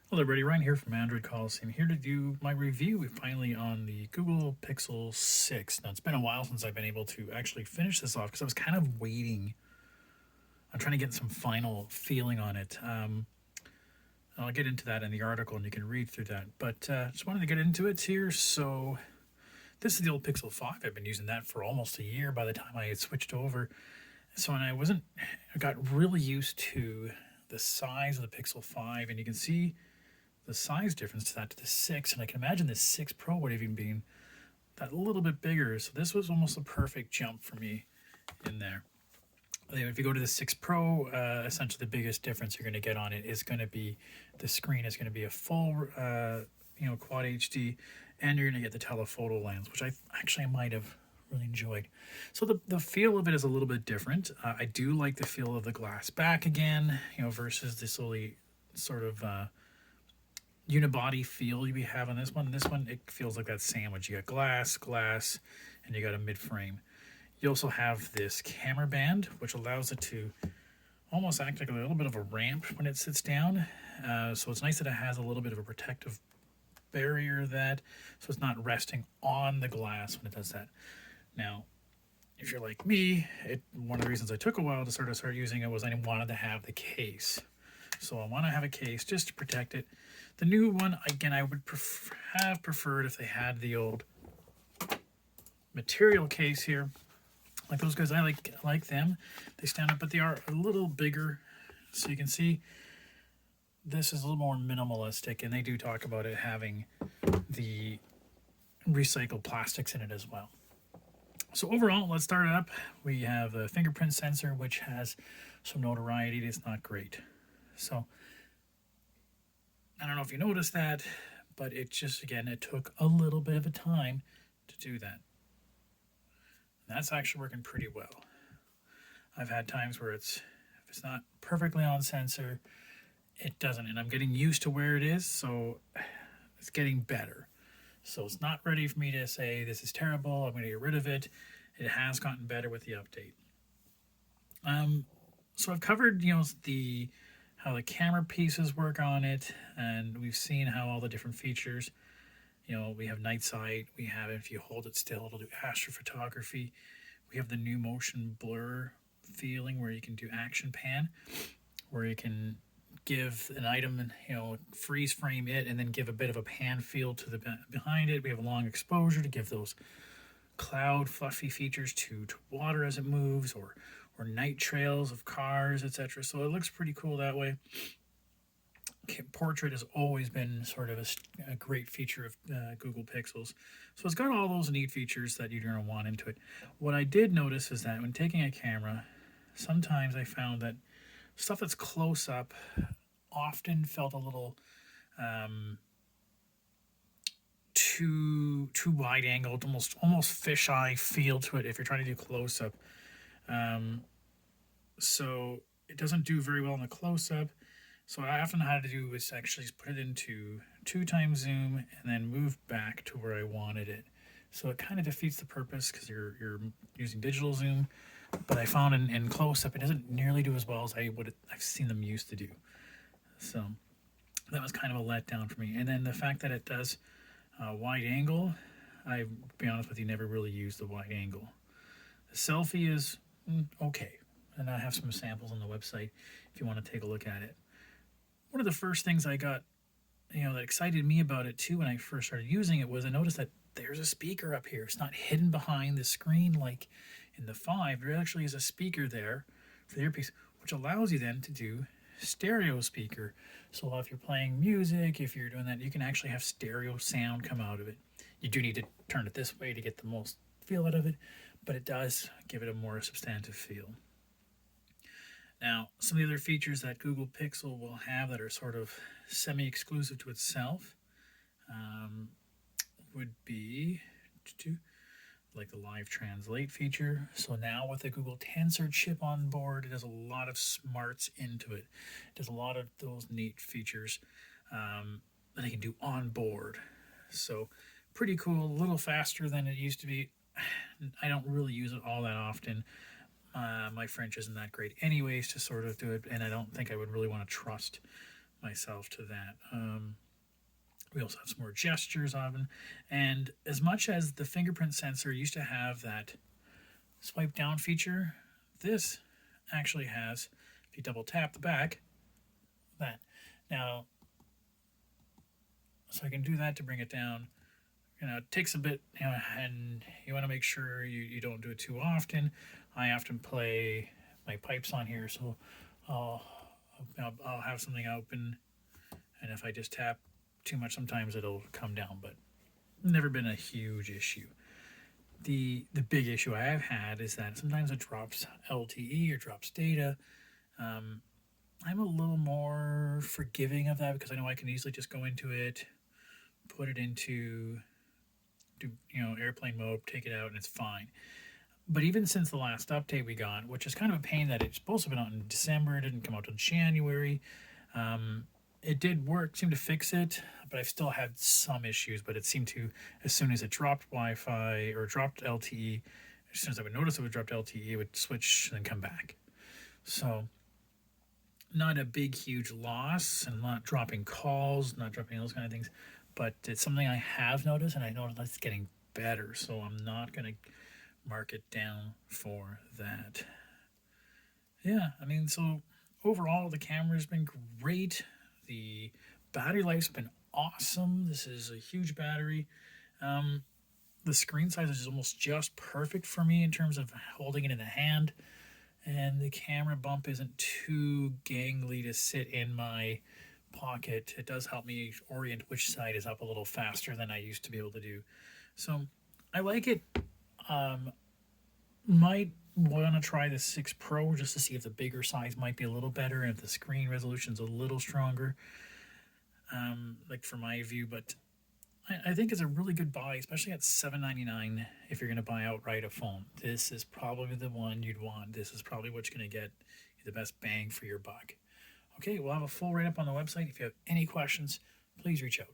Hello everybody, Ryan here from Android Calls. I'm here to do my review finally on the Google Pixel 6. Now it's been a while since I've been able to actually finish this off because I was kind of waiting. I'm trying to get some final feeling on it. I'll get into that in the article and you can read through that. But just wanted to get into it here. So this is the old Pixel 5. I've been using that for almost a year by the time I had switched over. So when I got really used to the size of the Pixel 5, and you can see the size difference to that to the 6, and I can imagine the 6 Pro would have even been that little bit bigger. So this was almost a perfect jump for me in there. If you go to the 6 Pro, essentially the biggest difference you're going to get on it is going to be the screen is going to be a full, quad HD, and you're going to get the telephoto lens, which I might have really enjoyed. So the feel of it is a little bit different. I do like the feel of the glass back again, versus this only sort of unibody feel you have on this one. This one, it feels like that sandwich. You got glass, and you got a mid-frame. You also have this camera band, which allows it to almost act like a little bit of a ramp when it sits down. So it's nice that it has a little bit of a protective barrier so it's not resting on the glass when it does that. Now, if you're like me, one of the reasons I took a while to sort of start using it was I wanted to have the case. So I want to have a case just to protect it. The new one, again, I would have preferred if they had the old material case here. Like those guys, I like them. They stand up, but they are a little bigger. So you can see this is a little more minimalistic, and they do talk about it having the recycled plastics in it as well. So overall, let's start it up. We have a fingerprint sensor, which has some notoriety. It's not great. So I don't know if you noticed that, but it took a little bit of a time to do that. And that's actually working pretty well. I've had times where if it's not perfectly on sensor, it doesn't, and I'm getting used to where it is, so it's getting better. So it's not ready for me to say this is terrible, I'm going to get rid of it. It has gotten better with the update. So I've covered, how the camera pieces work on it, and we've seen how all the different features. We have night sight. We have, if you hold it still, it'll do astrophotography. We have the new motion blur feeling where you can do action pan, where you can give an item and freeze frame it and then give a bit of a pan feel to the behind it. We have a long exposure to give those cloud fluffy features to water as it moves, or night trails of cars, etc. So it looks pretty cool that way. Portrait has always been sort of a great feature of Google Pixels. So it's got all those neat features that you're going to want into it. What I did notice is that when taking a camera, sometimes I found that stuff that's close up often felt a little too wide angled, almost fisheye feel to it if you're trying to do close up. So it doesn't do very well in the close up. So what I often had to do was actually put it into 2x zoom and then move back to where I wanted it. So it kind of defeats the purpose because you're using digital zoom. But I found in close up it doesn't nearly do as well as I've seen them used to do. So that was kind of a letdown for me. And then the fact that it does wide angle, I be honest with you, never really used the wide angle. The selfie is okay, and I have some samples on the website if you want to take a look at it. One of the first things I got, that excited me about it too when I first started using it was I noticed that there's a speaker up here. It's not hidden behind the screen like in the 5. There actually is a speaker there for the earpiece, which allows you then to do stereo speaker. So if you're playing music, if you're doing that, you can actually have stereo sound come out of it. You do need to turn it this way to get the most feel out of it, but it does give it a more substantive feel. Now, some of the other features that Google Pixel will have that are sort of semi-exclusive to itself would be like the live translate feature. So now with the Google Tensor chip on board, it has a lot of smarts into it. It does a lot of those neat features that it can do on board. So pretty cool, a little faster than it used to be. I don't really use it all that often. My French isn't that great anyways to sort of do it, and I don't think I would really want to trust myself to that. We also have some more gestures on them. And as much as the fingerprint sensor used to have that swipe down feature, this actually has, if you double tap the back, that. Now, so I can do that to bring it down. It takes a bit, and you want to make sure you don't do it too often. I often play my pipes on here, so I'll, I'll have something open, and if I just tap too much, sometimes it'll come down, but never been a huge issue. The big issue I have had is that sometimes it drops LTE or drops data. I'm a little more forgiving of that because I know I can easily just go into it, put it into airplane mode, take it out, and it's fine. But even since the last update we got, which is kind of a pain that it's supposed to have been out in December, it didn't come out till January. It did work, seemed to fix it, but I've still had some issues. But it seemed to, as soon as it dropped Wi-Fi or dropped LTE, as soon as I would notice it would drop LTE, it would switch and come back. So not a big, huge loss, and not dropping calls, not dropping those kind of things. But it's something I have noticed, and I know it's getting better. So I'm not going to mark it down for that. Yeah, I mean, so overall, the camera's been great. The battery life's been awesome. This is a huge battery. The screen size is almost just perfect for me in terms of holding it in the hand. And the camera bump isn't too gangly to sit in my pocket. It does help me orient which side is up a little faster than I used to be able to do. So I like it. Might want to try the 6 Pro just to see if the bigger size might be a little better and if the screen resolution's a little stronger, like for my view. But I think it's a really good buy, especially at $799 if you're going to buy outright a phone. This is probably the one you'd want. This is probably what you're going to get the best bang for your buck. Okay, we'll have a full write-up on the website. If you have any questions, please reach out.